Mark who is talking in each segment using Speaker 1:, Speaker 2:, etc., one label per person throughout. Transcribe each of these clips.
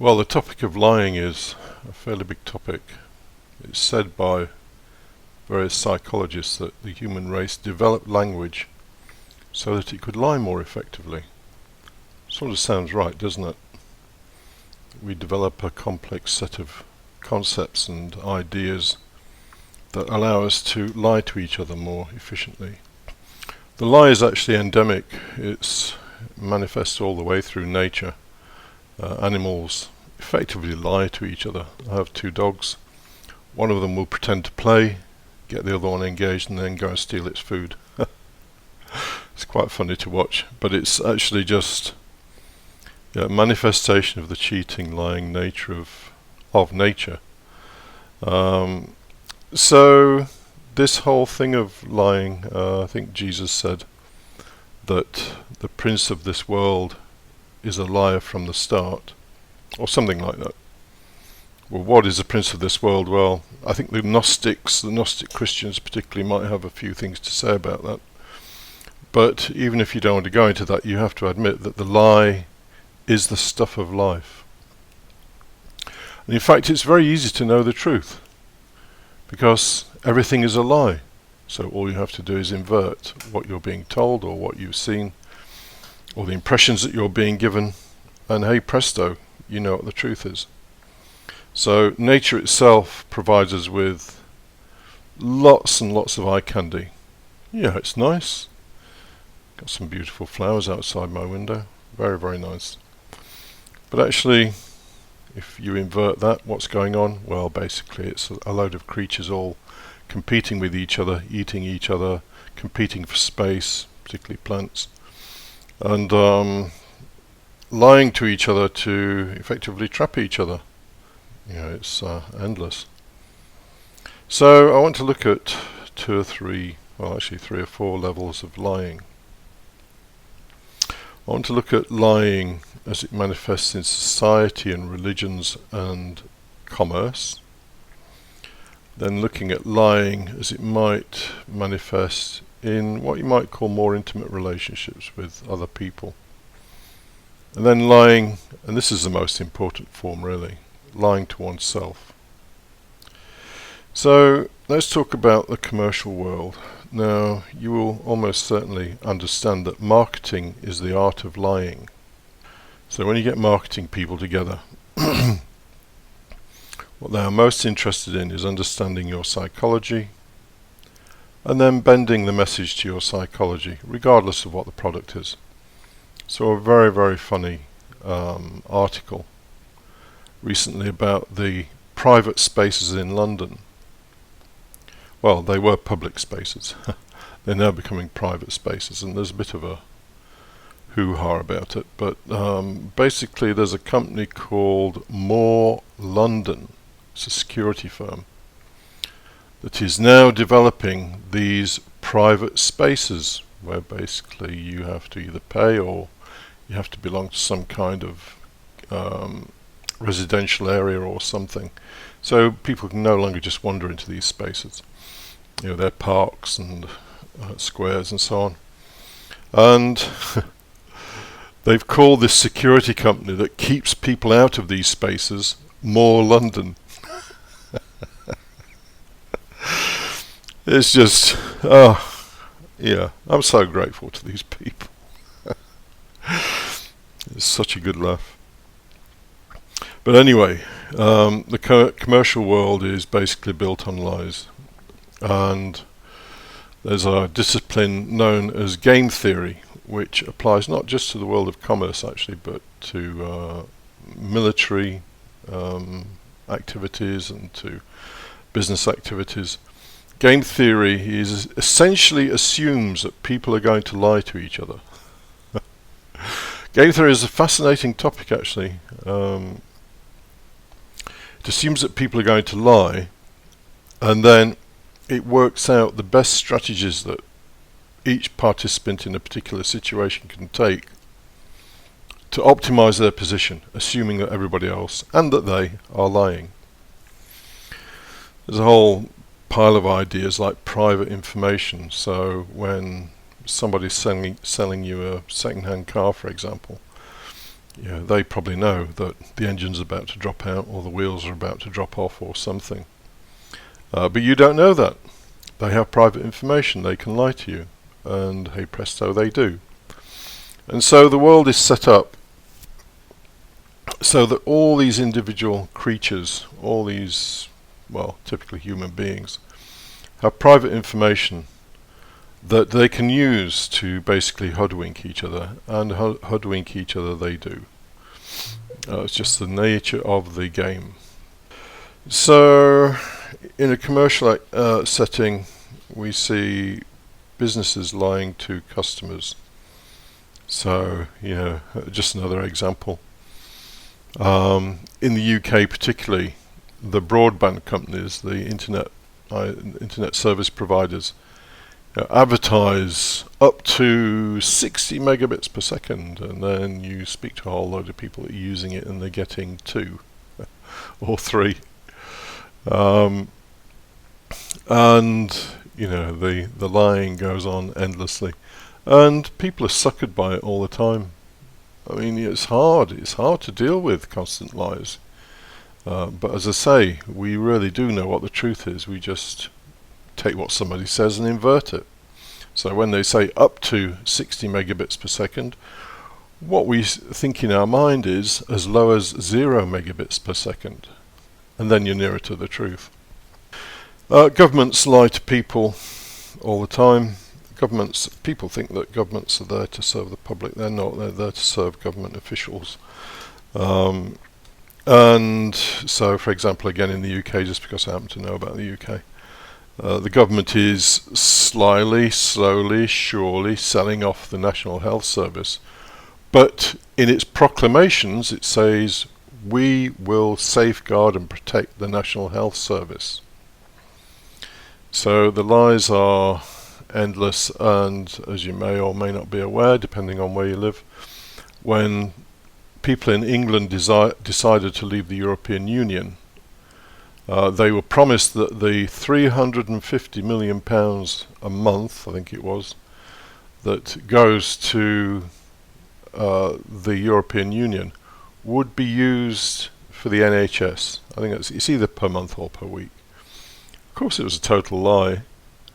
Speaker 1: Well, the topic of lying is a fairly big topic. It's said by various psychologists that the human race developed language so that it could lie more effectively. Sort of sounds right, doesn't it? We develop a complex set of concepts and ideas that allow us to lie to each other more efficiently. The lie is actually endemic. It manifests all the way through nature. Animals effectively lie to each other. I have two dogs. One of them will pretend to play, get the other one engaged, and then go and steal its food. It's quite funny to watch, but it's actually just a manifestation of the cheating, lying nature of nature. So this whole thing of lying, I think Jesus said that the prince of this world is a liar from the start, or something like that. Well, what is the prince of this world? Well, I think the Gnostic Christians particularly might have a few things to say about that. But even if you don't want to go into that, you have to admit that the lie is the stuff of life. And in fact, it's very easy to know the truth, because everything is a lie. So all you have to do is invert what you're being told or what you've seen or the impressions that you're being given, and hey presto, you know what the truth is. So nature itself provides us with lots and lots of eye candy. Yeah, it's nice. Got some beautiful flowers outside my window. Very, very nice. But actually, if you invert that, what's going on? Well, basically it's a load of creatures all competing with each other, eating each other, competing for space, particularly plants, and lying to each other to effectively trap each other. You know, it's endless. So I want to look at three or four levels of lying. I want to look at lying as it manifests in society and religions and commerce. Then looking at lying as it might manifest in what you might call more intimate relationships with other people. And then lying, and this is the most important form really, lying to oneself. So let's talk about the commercial world. Now, you will almost certainly understand that marketing is the art of lying. So when you get marketing people together, what they are most interested in is understanding your psychology and then bending the message to your psychology, regardless of what the product is. So a very, very funny article recently about the private spaces in London. Well, they were public spaces. They're now becoming private spaces, and there's a bit of a hoo-ha about it. But basically there's a company called More London. It's a security firm that is now developing these private spaces where basically you have to either pay or you have to belong to some kind of residential area or something. So people can no longer just wander into these spaces. You know, they're parks and squares and so on. And they've called this security company that keeps people out of these spaces More London. It's just, yeah, I'm so grateful to these people. It's such a good laugh. But anyway, the commercial world is basically built on lies. And there's a discipline known as game theory, which applies not just to the world of commerce actually, but to military activities and to business activities. Game theory essentially assumes that people are going to lie to each other. Game theory is a fascinating topic actually. It assumes that people are going to lie, and then it works out the best strategies that each participant in a particular situation can take to optimize their position, assuming that everybody else and that they are lying. There's a whole pile of ideas like private information. So when somebody's selling you a second-hand car, for example, they probably know that the engine's about to drop out or the wheels are about to drop off or something. But you don't know that. They have private information. They can lie to you. And hey presto, they do. And so the world is set up so that all these individual creatures, all these, well, typically human beings, have private information that they can use to basically hoodwink each other, and hoodwink each other they do. It's just the nature of the game. So, in a commercial setting, we see businesses lying to customers. So, just another example. In the UK particularly, the broadband companies, the internet service providers, advertise up to 60 megabits per second, and then you speak to a whole load of people that are using it and they're getting 2 or 3. And the lying goes on endlessly, and people are suckered by it all the time. I mean, it's hard to deal with constant lies, but as I say, we really do know what the truth is. We just take what somebody says and invert it. So when they say up to 60 megabits per second, what we think in our mind is as low as 0 megabits per second, and then you're nearer to the truth. Governments lie to people all the time. People think that governments are there to serve the public. They're not. They're there to serve government officials. And so, for example, again in the UK, just because I happen to know about the UK, the government is slyly, slowly, surely selling off the National Health Service. But in its proclamations, it says, we will safeguard and protect the National Health Service. So the lies are endless, and as you may or may not be aware, depending on where you live, when people in England decided to leave the European Union, they were promised that the £350 million a month, I think it was, that goes to the European Union would be used for the NHS. I think it's either per month or per week. Of course, it was a total lie.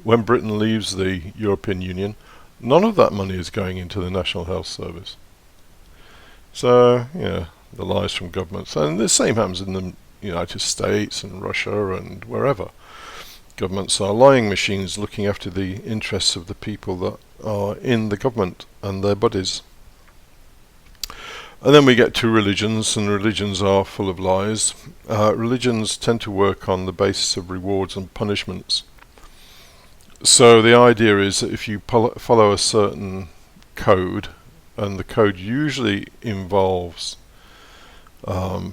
Speaker 1: When Britain leaves the European Union, none of that money is going into the National Health Service. So, the lies from governments. And the same happens in the United States and Russia and wherever. Governments are lying machines looking after the interests of the people that are in the government and their buddies. And then we get to religions, and religions are full of lies. Religions tend to work on the basis of rewards and punishments. So the idea is that if you follow a certain code, and the code usually involves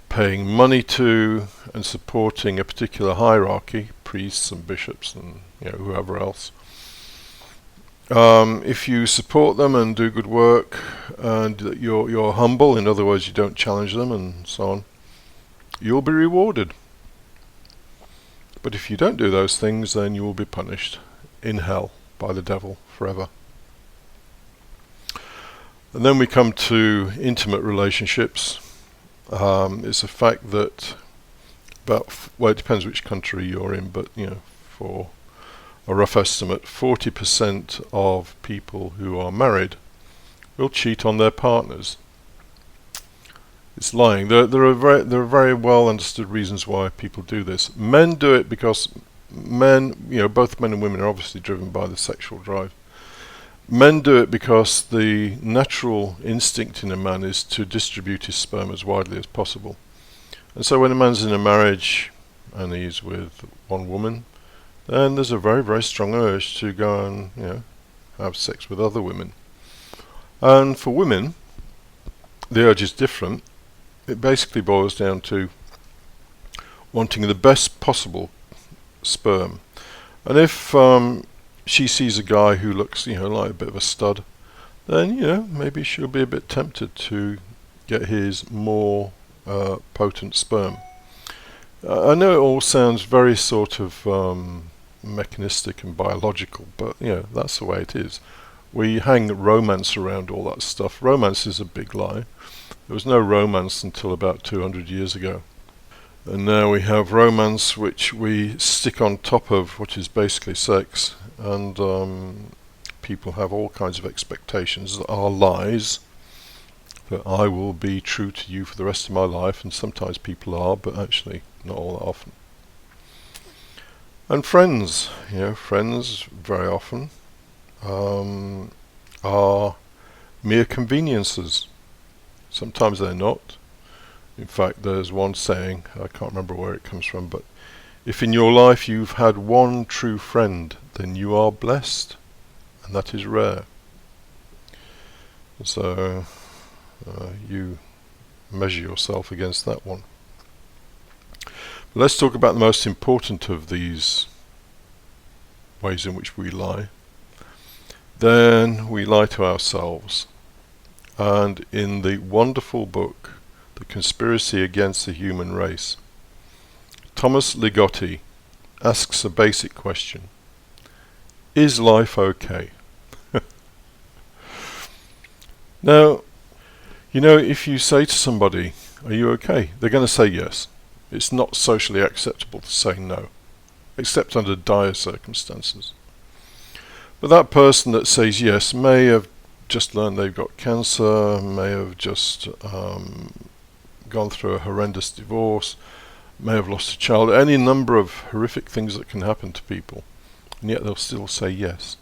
Speaker 1: paying money to and supporting a particular hierarchy, priests and bishops and whoever else. If you support them and do good work, and you're humble, in other words, you don't challenge them and so on, you'll be rewarded. But if you don't do those things, then you will be punished in hell by the devil forever. And then we come to intimate relationships. It's a fact that it depends which country you're in, but for a rough estimate, 40% of people who are married will cheat on their partners. It's lying. There are very well understood reasons why people do this. Men do it because both men and women are obviously driven by the sexual drive. Men do it because the natural instinct in a man is to distribute his sperm as widely as possible. And so when a man's in a marriage and he's with one woman, then there's a very, very strong urge to go and have sex with other women. And for women, the urge is different. It basically boils down to wanting the best possible sperm. And if she sees a guy who looks like a bit of a stud, then maybe she'll be a bit tempted to get his more potent sperm. I know it all sounds very sort of mechanistic and biological, but that's the way it is. We hang romance around all that stuff. Romance is a big lie. There was no romance until about 200 years ago. And now we have romance which we stick on top of what is basically sex, and people have all kinds of expectations that are lies, that I will be true to you for the rest of my life, and sometimes people are, but actually not all that often. And friends, friends very often are mere conveniences. Sometimes they're not. In fact, there's one saying, I can't remember where it comes from, but if in your life you've had one true friend, then you are blessed, and that is rare. So you measure yourself against that one. But let's talk about the most important of these ways in which we lie. Then we lie to ourselves. And in the wonderful book, The Conspiracy Against the Human Race, Thomas Ligotti asks a basic question. Is life okay? Now, if you say to somebody, are you okay? They're going to say yes. It's not socially acceptable to say no, except under dire circumstances. But that person that says yes may have just learned they've got cancer, may have just gone through a horrendous divorce, may have lost a child, any number of horrific things that can happen to people, and yet they'll still say yes.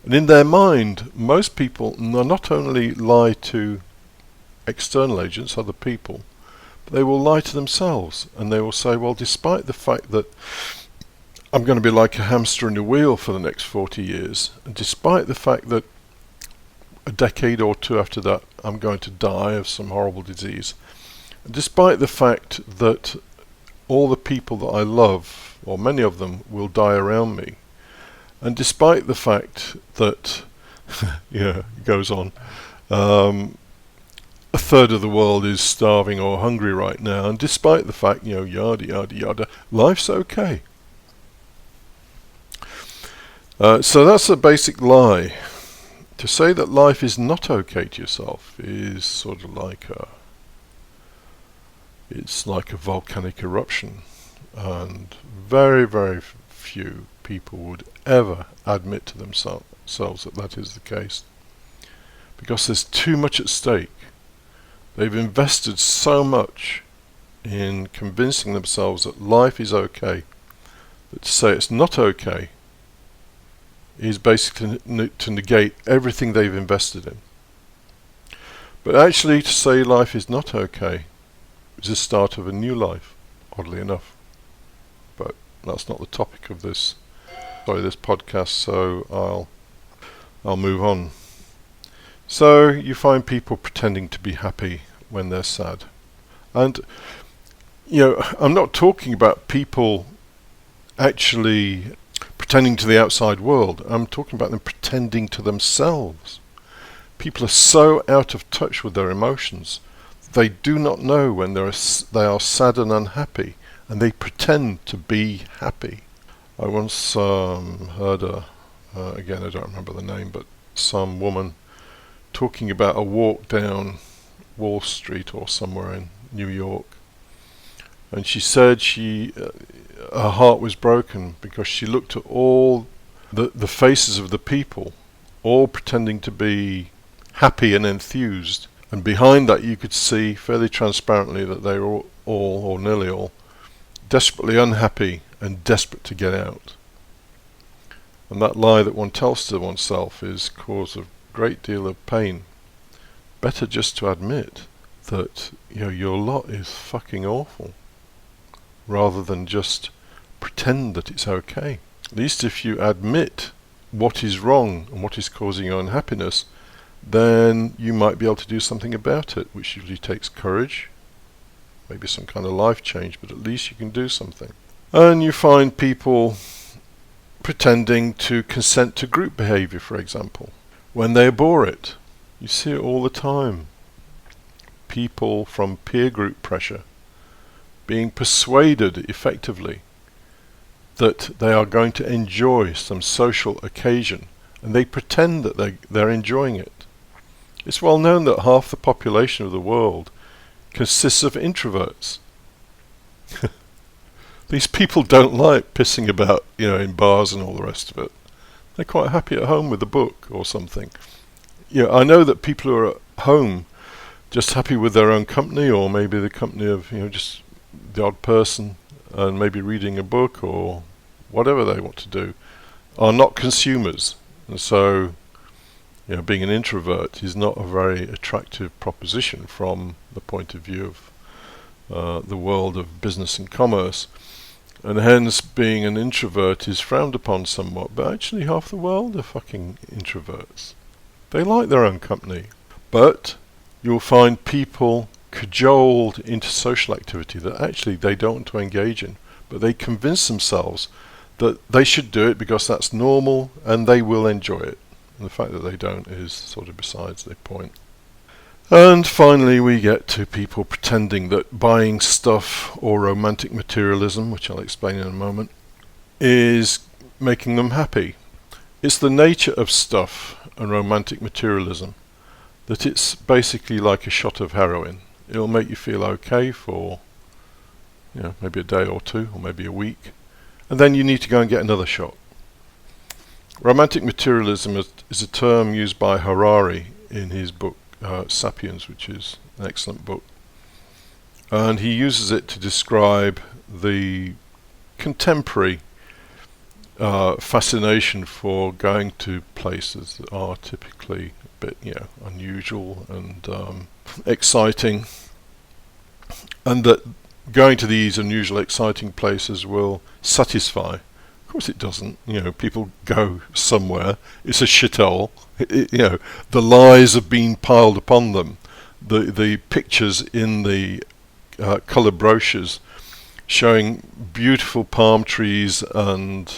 Speaker 1: And in their mind, most people not only lie to external agents, other people, but they will lie to themselves, and they will say, well, despite the fact that I'm going to be like a hamster in a wheel for the next 40 years, and despite the fact that a decade or two after that I'm going to die of some horrible disease, and despite the fact that all the people that I love, or many of them, will die around me, and despite the fact that it goes on, a third of the world is starving or hungry right now, and despite the fact, yada yada yada, life's okay. So that's a basic lie. To say that life is not okay to yourself is sort of like it's like a volcanic eruption, and very, very few people would ever admit to themselves that that is the case, because there's too much at stake. They've invested so much in convincing themselves that life is okay, that to say it's not okay is basically to negate everything they've invested in. But actually, to say life is not okay is the start of a new life, oddly enough. But that's not the topic of this podcast, so I'll move on. So you find people pretending to be happy when they're sad. And I'm not talking about people actually pretending to the outside world. I'm talking about them pretending to themselves. People are so out of touch with their emotions. They do not know when they are sad and unhappy, and they pretend to be happy. I once heard again, I don't remember the name, but some woman talking about a walk down Wall Street or somewhere in New York, and she said her heart was broken because she looked at all the faces of the people, all pretending to be happy and enthused, and behind that you could see fairly transparently that they were all, or nearly all, desperately unhappy and desperate to get out. And that lie that one tells to oneself is cause a great deal of pain. Better just to admit that your lot is fucking awful, rather than just pretend that it's okay. At least if you admit what is wrong and what is causing you unhappiness, then you might be able to do something about it, which usually takes courage, maybe some kind of life change, but at least you can do something. And you find people pretending to consent to group behavior, for example, when they abhor it. You see it all the time. People from peer group pressure being persuaded effectively that they are going to enjoy some social occasion, and they pretend that they're enjoying it. It's well known that half the population of the world consists of introverts. These people don't like pissing about, in bars and all the rest of it. They're quite happy at home with a book or something. I know that people who are at home just happy with their own company, or maybe the company of, just the odd person, and maybe reading a book or whatever they want to do, are not consumers. And so, being an introvert is not a very attractive proposition from the point of view of the world of business and commerce. And hence, being an introvert is frowned upon somewhat. But actually, half the world are fucking introverts. They like their own company. But you'll find people cajoled into social activity that actually they don't want to engage in. But they convince themselves that they should do it because that's normal and they will enjoy it. And the fact that they don't is sort of besides the point. And finally we get to people pretending that buying stuff or romantic materialism, which I'll explain in a moment, is making them happy. It's the nature of stuff and romantic materialism that it's basically like a shot of heroin. It'll make you feel okay for maybe a day or two, or maybe a week, and then you need to go and get another shot. Romantic materialism is a term used by Harari in his book Sapiens, which is an excellent book, and he uses it to describe the contemporary fascination for going to places that are typically a bit unusual and exciting, and that going to these unusual exciting places will satisfy. Of course it doesn't. People go somewhere, it's a shithole. The lies have been piled upon them. The pictures in the colour brochures showing beautiful palm trees and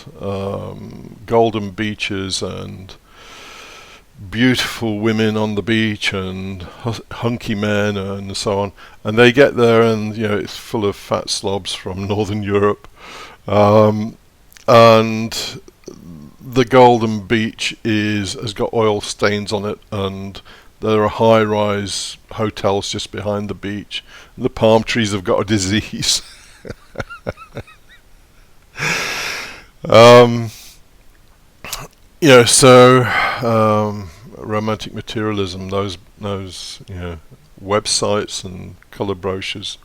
Speaker 1: golden beaches and beautiful women on the beach and hunky men and so on, and they get there and it's full of fat slobs from Northern Europe, and the golden beach has got oil stains on it, and there are high-rise hotels just behind the beach, and the palm trees have got a disease. Romantic materialism, those websites and colour brochures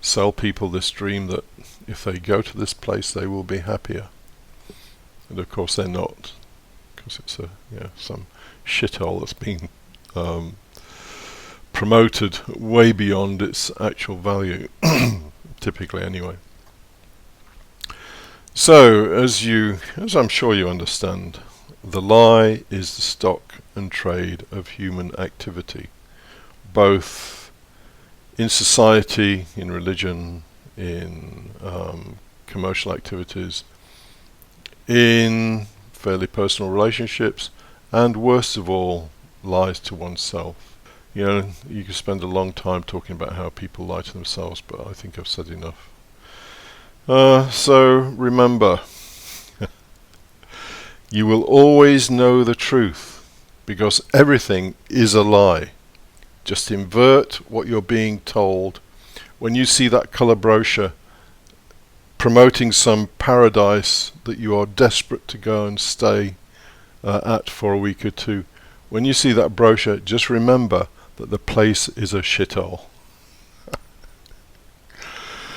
Speaker 1: sell people this dream that if they go to this place they will be happier, and of course they're not, because it's some shithole that's been promoted way beyond its actual value, typically anyway. So, as I'm sure you understand, the lie is the stock and trade of human activity, both in society, in religion, in commercial activities, in fairly personal relationships, and worst of all, lies to oneself. You could spend a long time talking about how people lie to themselves, but I think I've said enough. So remember, you will always know the truth, because everything is a lie. Just invert what you're being told. When you see that colour brochure promoting some paradise that you are desperate to go and stay at for a week or two, when you see that brochure, just remember that the place is a shithole.